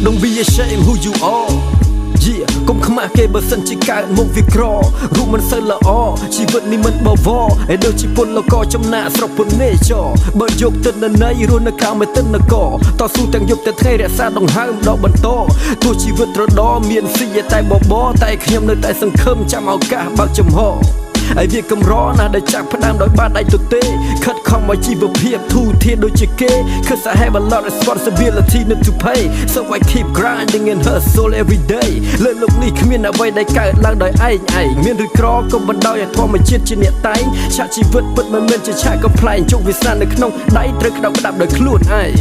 Don't be ashamed who you are Yeah កុំខ្មាស់គេបើសិនជាកើតមកវាក្ររូបមិនសូវល្អជីវិតនេះមិនបវរឯដូចជាពលកចំណាក់ស្រុកពនេចរបើយកទិន្នន័យរស់នៅក្រៅមេតិនគរតស៊ូទាំងយប់ទាំងថ្ងៃរក្សាដង្ហើមដកបន្តទោះជីវិតត្រដរមានស៊ីតែបបតែខ្ញុំនៅតែសង្ឃឹមចាំឱកាសបើកចំហហើយវាកម្រណាស់ដែលចាប់ផ្ដើមដោយបាត់ដៃទទេខិតខំឲ្យជីវភាពធូរធារដូចជាគេ Cause I have a lot of responsibility not to pay So I keep grinding and hustle every day លើលោកនេះគ្មានអ្វីដែលកើតឡើងដោយឯងមានឬក្រក៏មិនដោយឲ្យធម្មជាតិជាអ្នកតែងឆាកជីវិតពិតមិនមែនជាឆាកកំ pl ែងជោគវាសនានៅក្នុងដៃត្រូវក្តាប់ក្តាប់ដោយខ្លួនឯង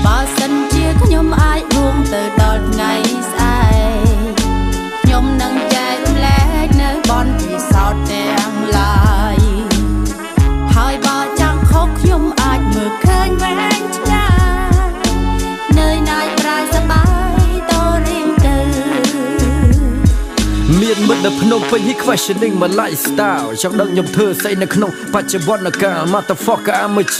បើសិនជាខ្ញុំអាចរួងទៅដល់ថ្ងៃស្អែកខ្ញុំនឹងចែករំលែកនៅបនពិសោធន៍ទាំងឡាយហើយបើចាំខុសខ្ញុំអាចមើលឃើញវែងឆ្ងាយនឿយណាយប្រាយសប្បាយតរៀងទៅមានមិត្តនៅភ្នំពេញ he questioning my lifestyle ចង់ដឹងខ្ញុំធ្វើស្អីនៅក្នុងបច្ចុប្បន្នកាល motherfucker I'm a G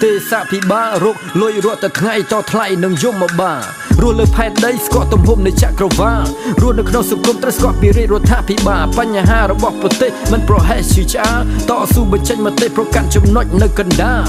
ទេសៈពិបាលរកលុយរត់តែថ្ងៃតថ្លៃនឹងយមបាលរស់លើផែនដីស្គាល់ទំហំនៃចក្រវាលរស់នៅក្នុងសង្គមត្រូវស្គាល់ពីរាជរដ្ឋាភិបាលបញ្ហារបស់ប្រទេសមិនប្រហែលជាឆ្អាលតស៊ូបញ្ចេញមតិប្រកាន់ចំណុចនៅកណ្ដាល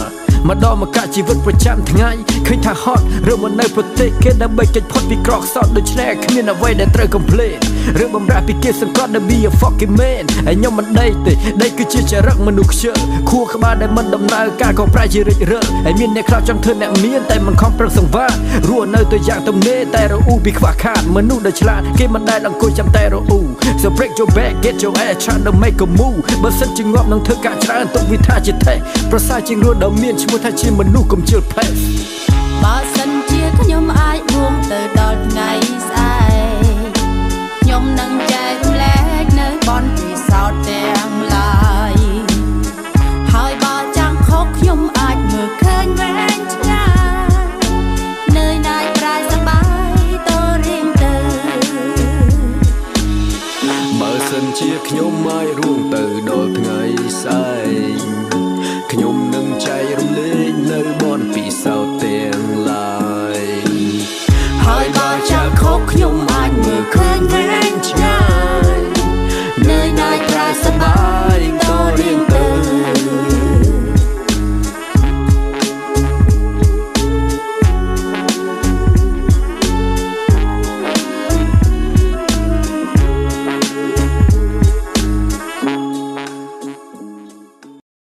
មកដល់មកកាជីវិតប្រចាំថ្ងៃឃើញថាហត់ឬមកនៅប្រទេសគេដើម្បីគេចផុតពីក្រខ្សោយដូច្នេះគ្មានអ្វីដែលត្រូវ complain រឿងបំរាស់ពីគេសង្កត់នៅ be a fucking man ហើយខ្ញុំមិនដេកទេដេកគឺជាចរិតមនុស្សខ្ជិលខួរក្បាលដែលមិនដំណើរការក៏ប្រែជារិចរិលហើយមានអ្នកខ្លះចង់ធ្វើអ្នកមានតែមិនខំប្រឹងសង្វាតរស់នៅទៅយ៉ាងទំនេរតែរអ៊ូពីខ្វះខាតមនុស្សដែលឆ្លាតគេមិនដែលអង្គុយចាំតែរអ៊ូ So break your back get your ass try to make a move បើសិនជាងាប់នឹងធ្វើការច្រើនទុកវិថាជាថេះប្រសើរជាងរស់ដ៏មានឈ្មោះថាជាមនុស្សកុំជឿផេះបើសិនជាខ្ញុំអាចរួងទៅដល់ថ្ងៃស្អែកខ្ញុំនឹងចែករំលែកនៅបនពិសោធន៍ទាំងឡាយហើយបើចាំខុសខ្ញុំអាចមើលឃើញវែងឆ្ងាយនឿយណាយប្រាយសប្បាយតរៀងទៅបើសិនជាខ្ញុំអាចរួ